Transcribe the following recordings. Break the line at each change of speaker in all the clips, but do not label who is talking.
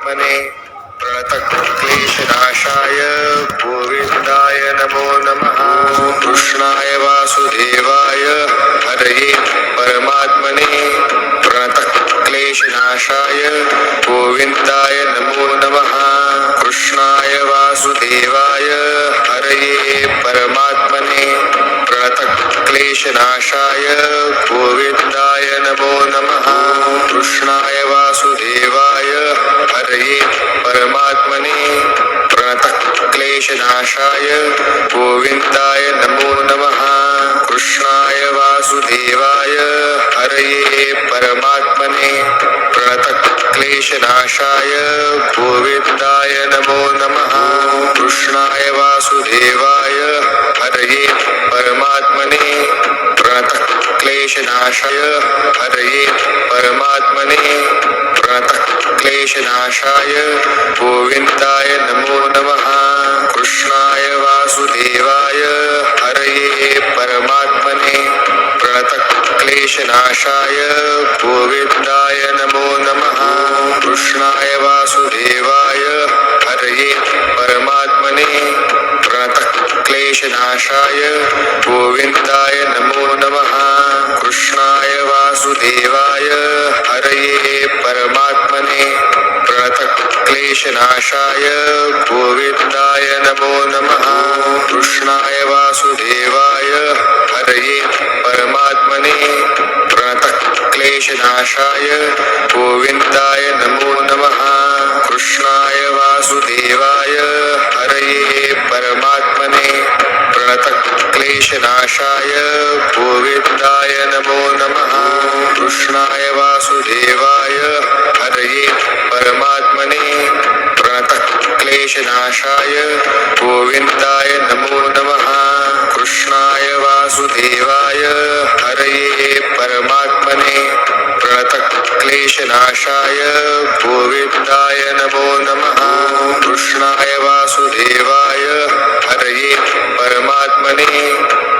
परमात्मने प्रणतक्लेशनाशाय गोविन्दाय नमो नमः। कृष्णाय वासुदेवाय हरये परमात्मने प्रणतक्लेशनाशाय गोविन्दाय नमो नमः। कृष्णाय वासुदेवाय हरये परमात्मने प्रणतक्लेशनाशाय गोविन्दाय नमो नमः। कृष्णाय वासुदेवाय हरये परमात्मने प्रणतक्लेशनाशाय गोविन्दाय नमो नमः। कृष्णाय वासुदेवाय हरये परमात्मने प्रणतक्लेशनाशाय गोविन्दाय नमो नमः। कृष्णाय वासुदेवाय हरये परमात्मने प्रणतक्लेशनाशाय हरये परमात्मने प्रणतक्लेशनाशाय गोविन्दाय नमो नमः। कृष्णाय वासुदेवाय हरये परमात्मने प्रणतक्लेशनाशाय गोविन्दाय नमो नमः। कृष्णाय वासुदेवाय हरये परमात्मने प्रणतक्लेशनाशाय गोविन्दाय नमो नमः। कृष्णाय वासुदेवाय हरये परमात्मने प्रणतक्लेशनाशाय गोविन्दाय नमो नमः। कृष्णाय वासुदेवाय हरये परमात्मने प्रणतक्लेशनाशाय गोविन्दाय नमो नमः। कृष्णाय वासुदेवाय हरये परमात्मने प्रणतक्लेशनाशाय गोविन्दाय नमो नमः। कृष्णाय वासुदेवाय हरये परमात्मने प्रणतक्लेशनाशाय गोविन्दाय नमो नमः। कृष्णाय वासुदेवाय हरये परमात्मने प्रणतक्लेशनाशाय गोविन्दाय नमो नमः। कृष्णाय वासुदेवाय हरये परमात्मने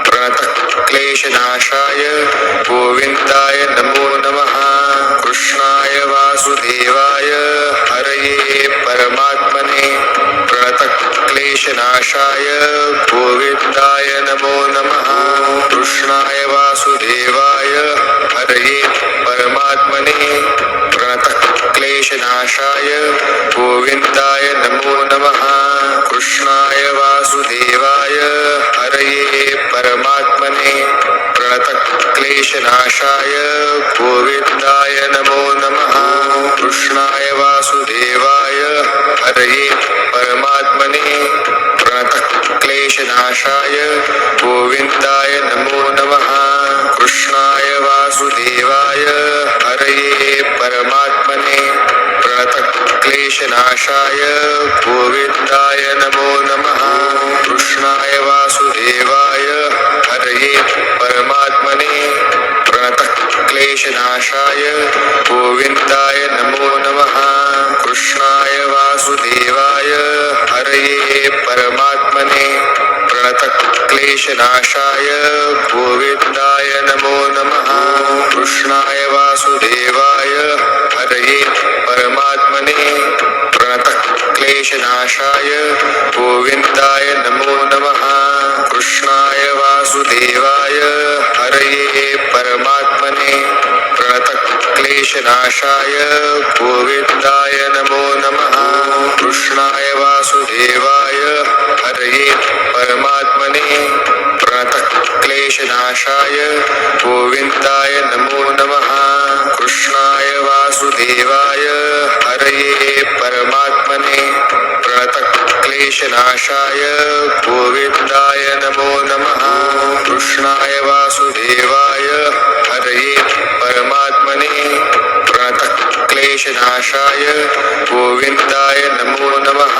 प्रणतक्लेशनाशाय गोविन्दाय नमो नमः। कृष्णाय वासुदेवाय हरये परमात्मने प्रणतक्लेशनाशाय गोविन्दाय नमो नमः। कृष्णाय वासुदेवाय हरये परमात्मने प्रणतक्लेशनाशाय गोविन्दाय नमो नमः। कृष्णाय वासुदेवाय हरये परमात्मने प्रणतक्लेशनाशाय गोविन्दाय नमो नमः। कृष्णाय वासुदेवाय हरये परमात्मने प्रणतक्लेशनाशाय गोविन्दाय नमो नमः। कृष्णाय वासुदेवाय हरये परमात्मने प्रणतक्लेशनाशाय गोविन्दाय नमो नमः। कृष्णाय वासुदेवाय हरये परमात्मने प्रणतक्लेशनाशाय गोविन्दाय नमो नमः। कृष्णाय वासुदेवाय हरये परमात्मने प्रणतक्लेशनाशाय गोविन्दाय नमो नमः। कृष्णाय वासुदेवाय हरये परमात्मने प्रणतक्लेशनाशाय गोविन्दाय नमो नमः। कृष्णाय वासुदेवाय हरये परमात्मने प्रणतक्लेशनाशाय गोविन्दाय नमो नमः। कृष्णाय वासुदेवाय हरये परमात्मने प्रणतक्लेशनाशाय गोविन्दाय नमो नमः। कृष्णाय वासुदेवाय हरये परमात्मने प्रणतक्लेशनाशाय गोविन्दाय नमो नमः। कृष्णाय वासुदेवाय हरये परमात्मने प्रणतक्लेशनाशाय गोविन्दाय नमो नमः।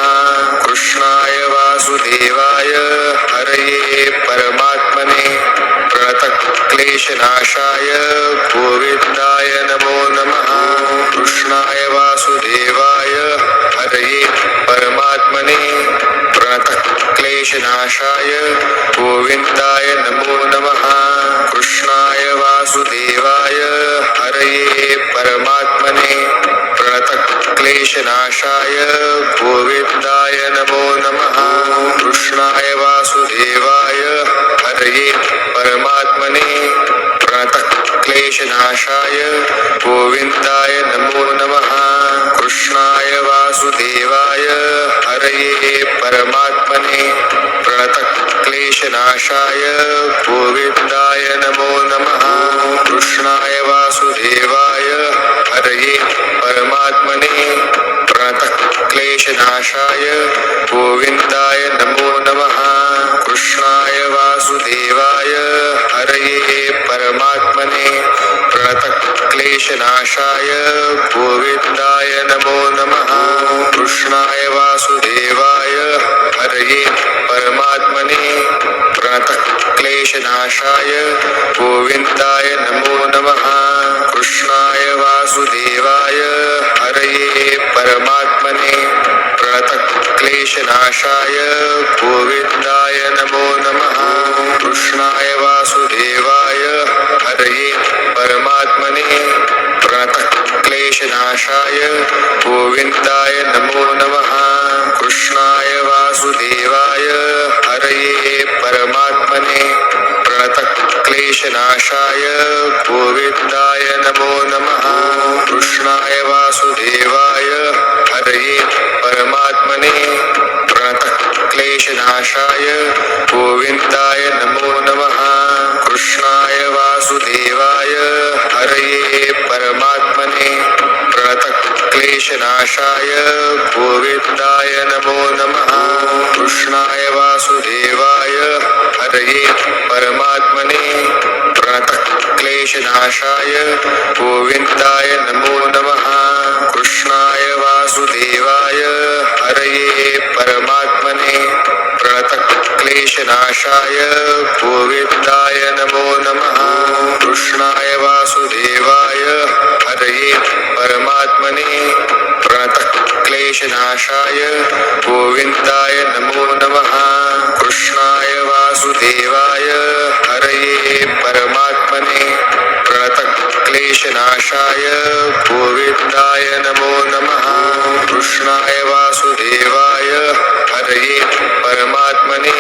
कृष्णाय वासुदेवाय हरये परमात्मने प्रणतक्लेशनाशाय गोविन्दाय नमो नमः। कृष्णाय वासुदेवाय हरये परमात्मने प्रणतक्लेशनाशाय गोविन्दाय नमो नमः। कृष्णाय वासुदेवाय हरये परमात्मने प्रणतक्लेशनाशाय क्लेशनाशाय गोविन्दाय नमो नमः कृष्णाय वासुदेवाय हरये परमात्मने प्रणतक्लेशनाशाय गोविन्दाय नमो नमः कृष्णाय वासुदेवाय हरये परमात्मने प्रणतक्लेशनाशाय गोविन्दाय नमो नमः कृष्णाय वासुदेवाय हरये परमात्मने प्रणतक्लेशनाशाय गोविन्दाय नमो नमः कृष्णाय वासुदेवाय हरये परमात्मने प्रणतक्लेशनाशाय गोविन्दाय नमो नमः कृष्णाय वासुदेवाय हरये परमात्मने प्रणतक्लेशनाशाय गोविन्दाय नमो नमः कृष्णाय वासुदेवाय हरये परमात्मने प्रणतक्लेशनाशाय गोविन्दाय नमो नमः कृष्णाय वासुदेवाय हरये परमात्मने प्रणतक्लेशनाशाय गोविन्दाय नमो नमः कृष्णाय वासुदेवाय हरये परमात्मने प्रणतक्लेशनाशाय गोविन्दाय नमो नमः कृष्णाय वासुदेवाय हरये परमात्मने प्रणतक्लेशनाशाय गोविन्दाय नमो नमः कृष्णाय वासुदेवाय हरये परमात्मने प्रणतक्लेशनाशाय गोविन्दाय नमो नमः कृष्णाय वासुदेवाय हरये परमात्मने प्रणतक्लेशनाशाय गोविन्दाय नमो नमः कृष्णाय वासुदेवाय हरये परमात्मने प्रणतक्लेशनाशाय गोविन्दाय नमो नमः कृष्णाय वासुदेवाय हरये परमात्मने प्रणतक्लेशनाशाय गोविन्दाय नमो नमः कृष्णाय वासुदेवाय हरये परमात्मने प्रणतक्लेशनाशाय गोविन्दाय नमो नमः कृष्णाय वासुदेवाय हरये परमात्मने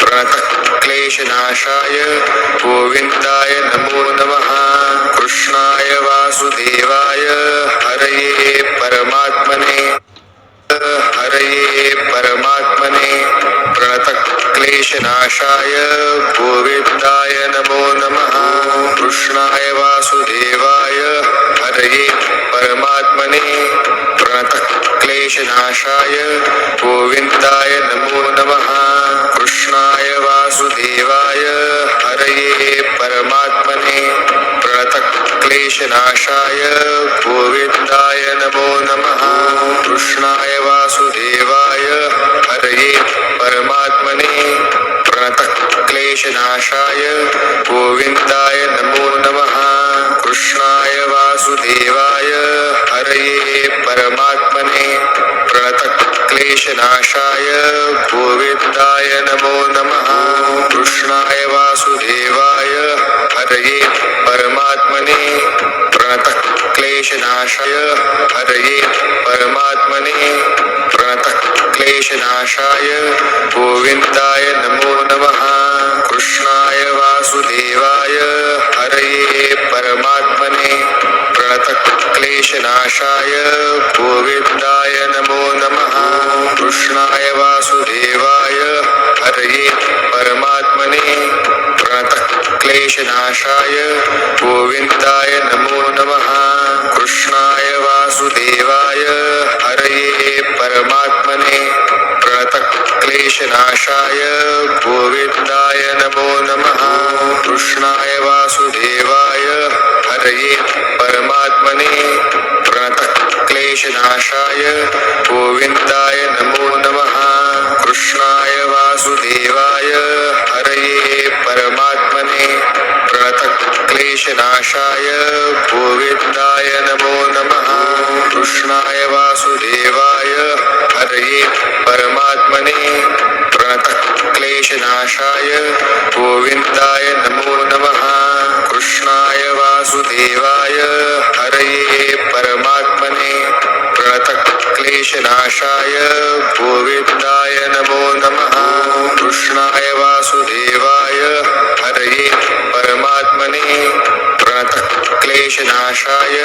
प्रणतक्लेशनाशाय गोविन्दाय नमो नमः कृष्णाय वासुदेवाय हरये परमात्मने हरये परमात्मने प्रणतक्लेशनाशाय गोविन्दाय नमो नमः कृष्णाय वासुदेवाय हरये परमात्मने प्रणतक्लेशनाशाय गोविन्दाय नमो नमः कृष्णाय वासुदेवाय हरये परमात्मने प्रणतक्लेशनाशाय गोविन्दाय नमो नमः कृष्णाय वासुदेवाय हरये परमात्मने प्रणतक्लेशनाशाय गोविन्दाय नमो नमः कृष्णाय वासुदेवाय हरये परमात्मने प्रणतक्लेशनाशाय गोविन्दाय नमो नमः कृष्णाय वासुदेवाय हरये परमात्मने प्रणतक्लेशनाशाय हरये परमात्मने प्रणतक्लेशनाशाय गोविन्दाय नमो नमः कृष्णाय वासुदेवाय हरये परमात्मने प्रणतक्लेशनाशाय गोविन्दाय नमो नमः कृष्णाय वासुदेवाय हरये परमात्मने प्रणतक्लेशनाशाय गोविन्दाय नमो नमः कृष्णाय वासुदेवाय हरये परमात्मने प्रणतक्लेशनाशाय गोविन्दाय नमो नमः कृष्णाय वासुदेवाय हरये परमात्मने प्रणतक्लेशनाशाय गोविन्दाय नमो नमः कृष्णाय वासुदेवाय हरये परमात्मने प्रणतक्लेशनाशाय गोविन्दाय नमो नमः कृष्णाय वासुदेवाय हरये परमात्मने प्रणतक्लेशनाशाय गोविन्दाय नमो नमः कृष्णाय वासुदेवाय हरये परमात्मने प्रणतक्लेशनाशाय क्लेशनाशाय गोविन्दाय नमो नमः कृष्णाय वासुदेवाय हरये परमात्मने प्रणतक्लेशनाशाय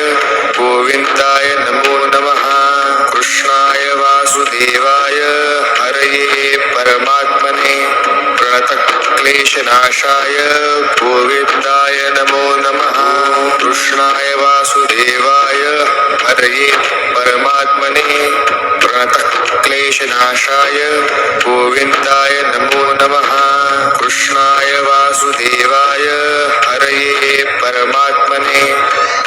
गोविन्दाय नमो नमः कृष्णाय वासुदेवाय हरये परमात्मने प्रणतक्लेशनाशाय गोविन्दाय नमो नमः कृष्णाय वासुदेवाय हरये परमात्मने प्रणतक्लेशनाशाय गोविन्दाय नमो नमः कृष्णाय वासुदेवाय हरये परमात्मने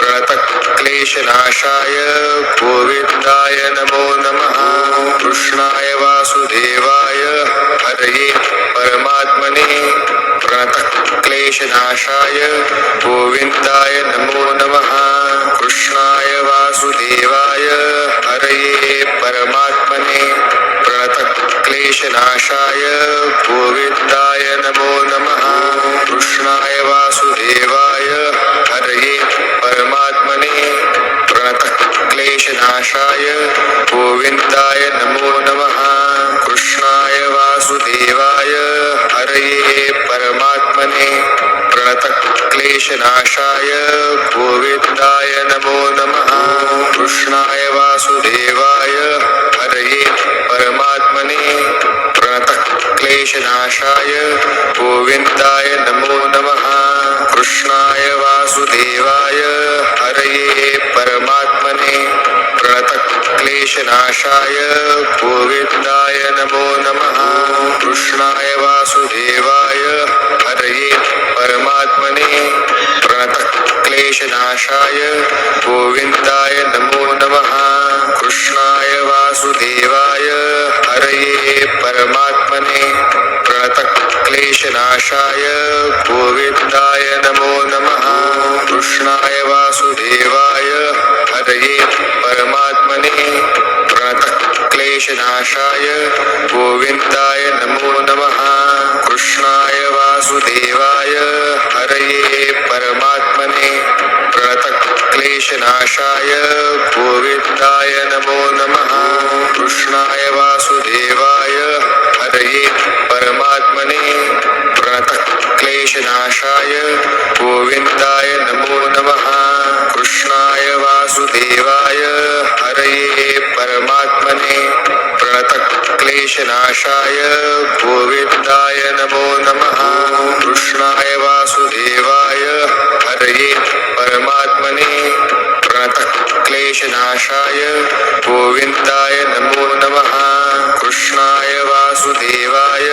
प्रणतक्लेशनाशाय गोविन्दाय नमो नमः कृष्णाय वासुदेवाय हरये परमात्मने प्रणतक्लेशनाशाय गोविन्दाय नमो नमः कृष्णाय वासुदेवाय हरये परमात्मने प्रणतक्लेशनाशाय गोविन्दाय नमो नमः कृष्णाय वासुदेवाय हरये परमात्मने प्रणतक्लेशनाशाय गोविन्दाय नमो नमः कृष्णाय वासुदेवाय हरये परमात्मने प्रणतक्लेशनाशाय गोविन्दाय नमो नमः कृष्णाय वासुदेवाय हरये परमात्मने प्रणतक्लेशनाशाय गोविन्दाय नमो नमः कृष्णाय वासुदेवाय हरये परमात्मने प्रणतक्लेशनाशाय गोविन्दाय नमो नमः कृष्णाय वासुदेवाय हरये परमात्मने प्रणतक्लेशनाशाय गोविन्दाय नमो नमः कृष्णाय वासुदेवाय हरये परमात्मने प्रणतक्लेशनाशाय गोविन्दाय नमो नमः कृष्णाय वासुदेवाय हरये परमात्मने प्रणतक्लेशनाशाय गोविन्दाय नमो नमः कृष्णाय वासुदेवाय हरये परमात्मने प्रणतक्लेशनाशाय गोविन्दाय नमो नमः कृष्णाय वासुदेवाय हरये परमात्मने प्रणतक्लेशनाशाय गोविन्दाय नमो नमः कृष्णाय वासुदेवाय हरये परमात्मने प्रणतक्लेशनाशाय गोविन्दाय नमो नमः कृष्णाय वासुदेवाय हरये परमात्मने प्रणतक्लेशनाशाय गोविन्दाय नमो नमः कृष्णाय वासुदेवाय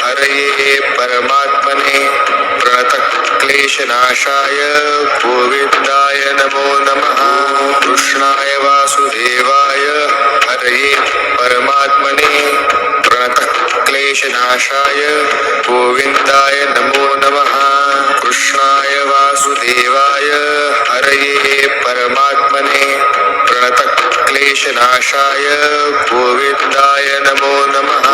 हरये परमात्मने प्रणतक्लेशनाशाय गोविन्दाय नमो नमः कृष्णाय वासुदेवाय हरये परमात्मने प्रणतक्लेशनाशाय गोविन्दाय नमो नमः कृष्णाय वासुदेवाय हरये परमात्मने प्रणतक्लेशनाशाय गोविन्दाय नमो नमः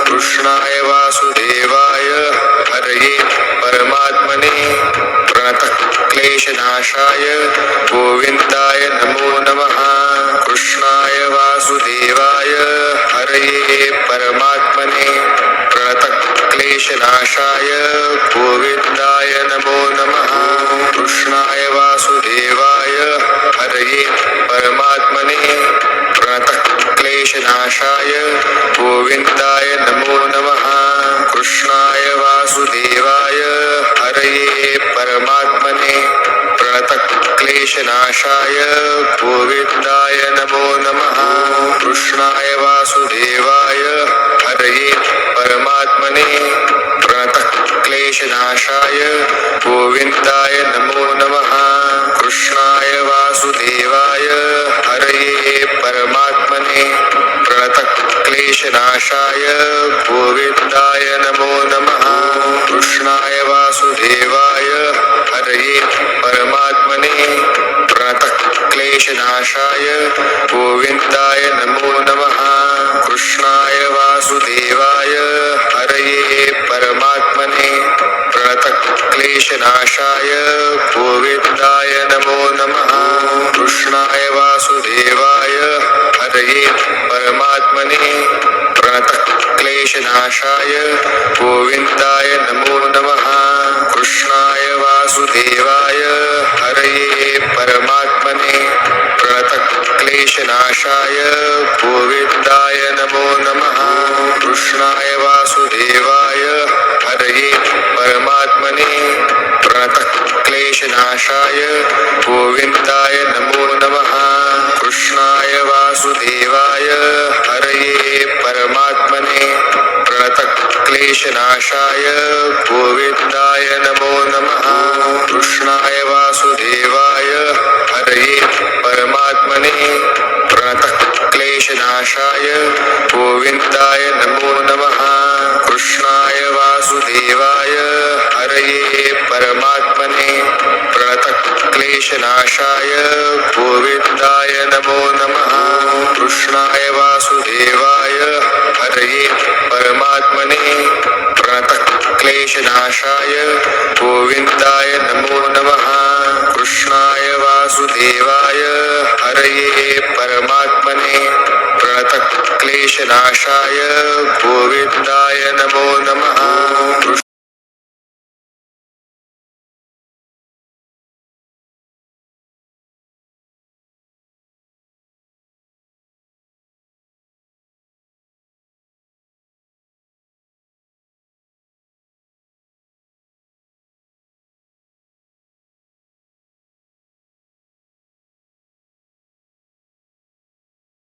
कृष्णाय वासुदेवाय हरये परमात्मने प्रणतक्लेशनाशाय गोविन्दाय नमो नमः कृष्णाय वासुदेवाय हरये परमात्मने प्रणतक्लेशनाशाय गोविन्दाय नमो नमः कृष्णाय वासुदेवाय हरये परमात्मने प्रणतक्लेशनाशाय गोविन्दाय नमो नमः कृष्णाय वासुदेवाय हरये परमात्मने प्रणतक्लेशनाशाय गोविन्दाय नमो नमः कृष्णाय वासुदेवाय हरये परमात्मने प्रणतक्लेशनाशाय गोविन्दाय नमो नमः कृष्णाय वासुदेवाय हरये परमात्मने प्रणतक्लेशनाशाय गोविन्दाय नमो नमः कृष्णाय वासुदेवाय हरये परमात्मने प्रणतक्लेशनाशाय गोविन्दाय नमो नमः कृष्णाय वासुदेवाय हरये परमात्मने प्रणतक्लेशनाशाय गोविन्दाय नमो नमः कृष्णाय वासुदेवाय हरये परमात्मने परमात्मने प्रणतः क्लेशनाशाय गोविन्दाय नमो नमः कृष्णाय वासुदेवाय हरये परमात्मने प्रणतः क्लेशनाशाय गोविन्दाय नमो नमः कृष्णाय वासुदेवाय हरये परमात्मने प्रणतः क्लेशनाशाय गोविन्दाय नमो नमः कृष्णाय वासुदेवाय हरये परमात्मने प्रणतः क्लेशनाशाय गोविन्दाय नमो नमः कृष्णाय वासुदेवाय हरये परमात्मने प्रणतः क्लेशनाशाय गोविन्दाय नमो नमः कृष्णाय वासुदेवाय हरये परमात्मने प्रणतः क्लेशनाशाय गोविन्दाय नमो नमः कृष्णाय वासुदेवाय हरये परमात्मने प्रणतः क्लेशनाशाय गोविन्दाय नमो नमः कृष्णाय वासुदेवाय हरये परमात्मने प्रणतः क्लेशनाशाय गोविन्दाय नमो नमः